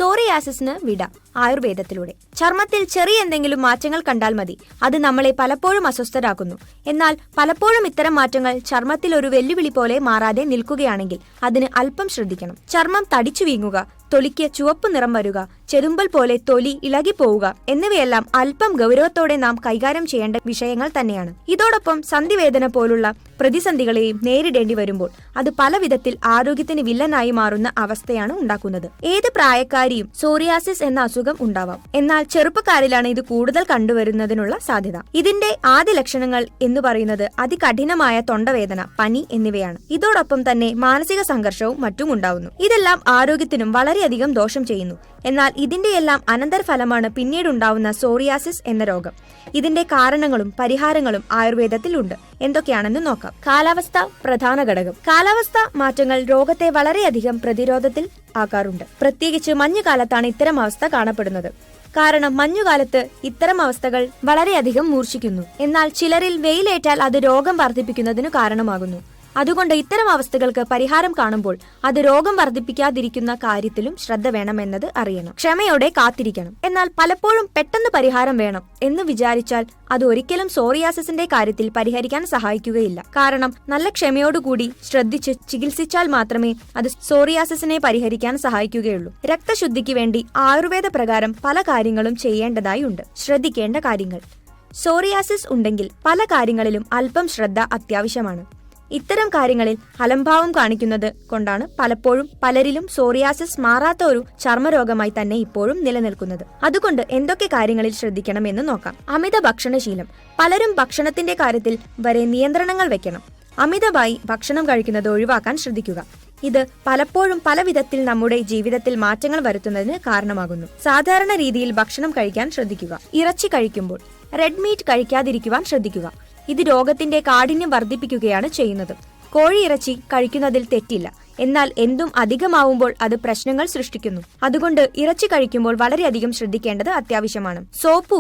സോറിയാസിസിന് വിട ആയുർവേദത്തിലൂടെ. ചർമ്മത്തിൽ ചെറിയ എന്തെങ്കിലും മാറ്റങ്ങൾ കണ്ടാൽ മതി, അത് നമ്മളെ പലപ്പോഴും അസ്വസ്ഥരാക്കുന്നു. എന്നാൽ പലപ്പോഴും ഇത്തരം മാറ്റങ്ങൾ ചർമ്മത്തിൽ ഒരു വെല്ലുവിളി പോലെ മാറാതെ നിൽക്കുകയാണെങ്കിൽ അതിന് അല്പം ശ്രദ്ധിക്കണം. ചർമ്മം തടിച്ചു വീങ്ങുക, തൊലിക്ക് ചുവപ്പ് നിറം വരിക, ചെതുമ്പൽ പോലെ തൊലി ഇളകിപ്പോവുക എന്നിവയെല്ലാം അല്പം ഗൗരവത്തോടെ നാം കൈകാര്യം ചെയ്യേണ്ട വിഷയങ്ങൾ തന്നെയാണ്. ഇതോടൊപ്പം സന്ധിവേദന പോലുള്ള പ്രതിസന്ധികളെയും നേരിടേണ്ടി വരുമ്പോൾ അത് പല വിധത്തിൽ ആരോഗ്യത്തിന് വില്ലനായി മാറുന്ന അവസ്ഥയാണ് ഉണ്ടാക്കുന്നത്. ഏത് പ്രായക്കാരിയും സോറിയാസിസ് എന്ന അസുഖം ഉണ്ടാവാം. എന്നാൽ ചെറുപ്പക്കാരിലാണ് ഇത് കൂടുതൽ കണ്ടുവരുന്നതിനുള്ള സാധ്യത. ഇതിന്റെ ആദ്യ ലക്ഷണങ്ങൾ എന്ന് പറയുന്നത് അതികഠിനമായ തൊണ്ടവേദന, പനി എന്നിവയാണ്. ഇതോടൊപ്പം തന്നെ മാനസിക സംഘർഷവും മറ്റും ഉണ്ടാവുന്നു. ഇതെല്ലാം ആരോഗ്യത്തിനും വളരെയധികം ദോഷം ചെയ്യുന്നു. എന്നാൽ ഇതിന്റെയെല്ലാം അനന്തരഫലമാണ് പിന്നീടുണ്ടാവുന്ന സോറിയാസിസ് എന്ന രോഗം. ഇതിന്റെ കാരണങ്ങളും പരിഹാരങ്ങളും ആയുർവേദത്തിൽ ഉണ്ട്. എന്തൊക്കെയാണെന്ന് നോക്കാം. കാലാവസ്ഥ പ്രധാന ഘടകം. കാലാവസ്ഥ മാറ്റങ്ങൾ രോഗത്തെ വളരെയധികം പ്രതിരോധത്തിൽ ആക്കാറുണ്ട്. പ്രത്യേകിച്ച് മഞ്ഞുകാലത്താണ് ഇത്തരം അവസ്ഥ കാണപ്പെടുന്നത്. കാരണം മഞ്ഞുകാലത്ത് ഇത്തരം അവസ്ഥകൾ വളരെയധികം മൂർച്ഛിക്കുന്നു. എന്നാൽ ചിലരിൽ വെയിലേറ്റാൽ അത് രോഗം വർദ്ധിപ്പിക്കുന്നതിന് കാരണമാകുന്നു. അതുകൊണ്ട് ഇത്തരം അവസ്ഥകൾക്ക് പരിഹാരം കാണുമ്പോൾ അത് രോഗം വർദ്ധിപ്പിക്കാതിരിക്കുന്ന കാര്യത്തിലും ശ്രദ്ധ വേണമെന്നത് അറിയണം. ക്ഷമയോടെ കാത്തിരിക്കണം. എന്നാൽ പലപ്പോഴും പെട്ടെന്ന് പരിഹാരം വേണം എന്ന് വിചാരിച്ചാൽ അത് ഒരിക്കലും സോറിയാസിസിന്റെ കാര്യത്തിൽ പരിഹരിക്കാൻ സഹായിക്കുകയില്ല. കാരണം നല്ല ക്ഷമയോടുകൂടി ശ്രദ്ധിച്ച് ചികിത്സിച്ചാൽ മാത്രമേ അത് സോറിയാസിസിനെ പരിഹരിക്കാൻ സഹായിക്കുകയുള്ളൂ. രക്തശുദ്ധിക്ക് വേണ്ടി ആയുർവേദ പ്രകാരം പല കാര്യങ്ങളും ചെയ്യേണ്ടതായി ഉണ്ട്. ശ്രദ്ധിക്കേണ്ട കാര്യങ്ങൾ. സോറിയാസിസ് ഉണ്ടെങ്കിൽ പല കാര്യങ്ങളിലും അല്പം ശ്രദ്ധ അത്യാവശ്യമാണ്. ഇത്തരം കാര്യങ്ങളിൽ അലംഭാവം കാണിക്കുന്നത് കൊണ്ടാണ് പലപ്പോഴും പലരിലും സോറിയാസിസ് മാറാത്ത ഒരു ചർമ്മരോഗമായി തന്നെ ഇപ്പോഴും നിലനിൽക്കുന്നത്. അതുകൊണ്ട് എന്തൊക്കെ കാര്യങ്ങളിൽ ശ്രദ്ധിക്കണം എന്ന് നോക്കാം. അമിത ഭക്ഷണശീലം. പലരും ഭക്ഷണത്തിന്റെ കാര്യത്തിൽ വരെ നിയന്ത്രണങ്ങൾ വെക്കണം. അമിതമായി ഭക്ഷണം കഴിക്കുന്നത് ഒഴിവാക്കാൻ ശ്രദ്ധിക്കുക. ഇത് പലപ്പോഴും പല വിധത്തിൽ നമ്മുടെ ജീവിതത്തിൽ മാറ്റങ്ങൾ വരുത്തുന്നതിന് കാരണമാകുന്നു. സാധാരണ രീതിയിൽ ഭക്ഷണം കഴിക്കാൻ ശ്രദ്ധിക്കുക. ഇറച്ചി കഴിക്കുമ്പോൾ റെഡ് മീറ്റ് കഴിക്കാതിരിക്കുവാൻ ശ്രദ്ധിക്കുക. ഇത് രോഗത്തിന്റെ കാഠിന്യം വർദ്ധിപ്പിക്കുകയാണ് ചെയ്യുന്നത്. കോഴിയിറച്ചി കഴിക്കുന്നതിൽ തെറ്റില്ല. എന്നാൽ എന്തും അധികമാവുമ്പോൾ അത് പ്രശ്നങ്ങൾ സൃഷ്ടിക്കുന്നു. അതുകൊണ്ട് ഇറച്ചി കഴിക്കുമ്പോൾ വളരെയധികം ശ്രദ്ധിക്കേണ്ടത് അത്യാവശ്യമാണ്. സോപ്പ്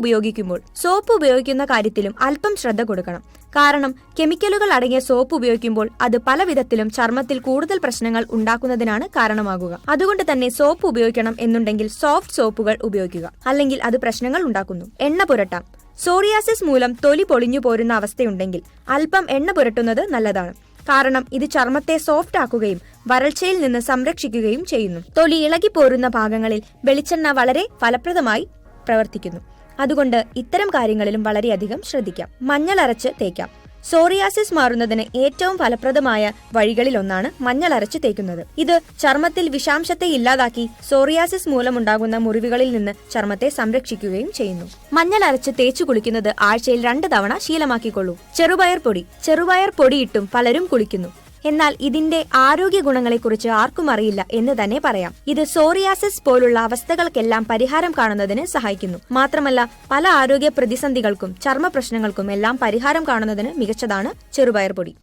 ഉപയോഗിക്കുന്ന കാര്യത്തിലും അല്പം ശ്രദ്ധ കൊടുക്കണം. കാരണം കെമിക്കലുകൾ അടങ്ങിയ സോപ്പ് ഉപയോഗിക്കുമ്പോൾ അത് പല വിധത്തിലും ചർമ്മത്തിൽ കൂടുതൽ പ്രശ്നങ്ങൾ ഉണ്ടാക്കുന്നതിനാണ് കാരണമാകുക. അതുകൊണ്ട് തന്നെ സോപ്പ് ഉപയോഗിക്കണം എന്നുണ്ടെങ്കിൽ സോഫ്റ്റ് സോപ്പുകൾ ഉപയോഗിക്കുക. അല്ലെങ്കിൽ അത് പ്രശ്നങ്ങൾ ഉണ്ടാക്കുന്നു. എണ്ണ പുരട്ടാം. സോറിയാസിസ് മൂലം തൊലി പൊളിഞ്ഞു പോരുന്ന അവസ്ഥയുണ്ടെങ്കിൽ അല്പം എണ്ണ പുരട്ടുന്നത് നല്ലതാണ്. കാരണം ഇത് ചർമ്മത്തെ സോഫ്റ്റ് ആക്കുകയും വരൾച്ചയിൽ നിന്ന് സംരക്ഷിക്കുകയും ചെയ്യുന്നു. തൊലി ഇളകിപ്പോരുന്ന ഭാഗങ്ങളിൽ വെളിച്ചെണ്ണ വളരെ ഫലപ്രദമായി പ്രവർത്തിക്കുന്നു. അതുകൊണ്ട് ഇത്തരം കാര്യങ്ങളിലും വളരെയധികം ശ്രദ്ധിക്കാം. മഞ്ഞൾ അരച്ച് തേക്കാം. സോറിയാസിസ് മാറുന്നതിന് ഏറ്റവും ഫലപ്രദമായ വഴികളിലൊന്നാണ് മഞ്ഞൾ അരച്ച് തേക്കുന്നത്. ഇത് ചർമ്മത്തിൽ വിഷാംശത്തെ ഇല്ലാതാക്കി സോറിയാസിസ് മൂലമുണ്ടാകുന്ന മുറിവുകളിൽ നിന്ന് ചർമ്മത്തെ സംരക്ഷിക്കുകയും ചെയ്യുന്നു. മഞ്ഞൾ അരച്ച് തേച്ചു കുളിക്കുന്നത് ആഴ്ചയിൽ 2 തവണ ശീലമാക്കിക്കൊള്ളൂ. ചെറുപയർ പൊടിയിട്ടും പലരും കുളിക്കുന്നു. എന്നാൽ ഇതിന്റെ ആരോഗ്യ ഗുണങ്ങളെക്കുറിച്ച് ആർക്കും അറിയില്ല എന്ന് തന്നെ പറയാം. ഇത് സോറിയാസിസ് പോലുള്ള അവസ്ഥകൾക്കെല്ലാം പരിഹാരം കാണുന്നതിന് സഹായിക്കുന്നു. മാത്രമല്ല പല ആരോഗ്യ പ്രതിസന്ധികൾക്കും ചർമ്മ പ്രശ്നങ്ങൾക്കും എല്ലാം പരിഹാരം കാണുന്നതിന് മികച്ചതാണ് ചെറുപയർ പൊടി.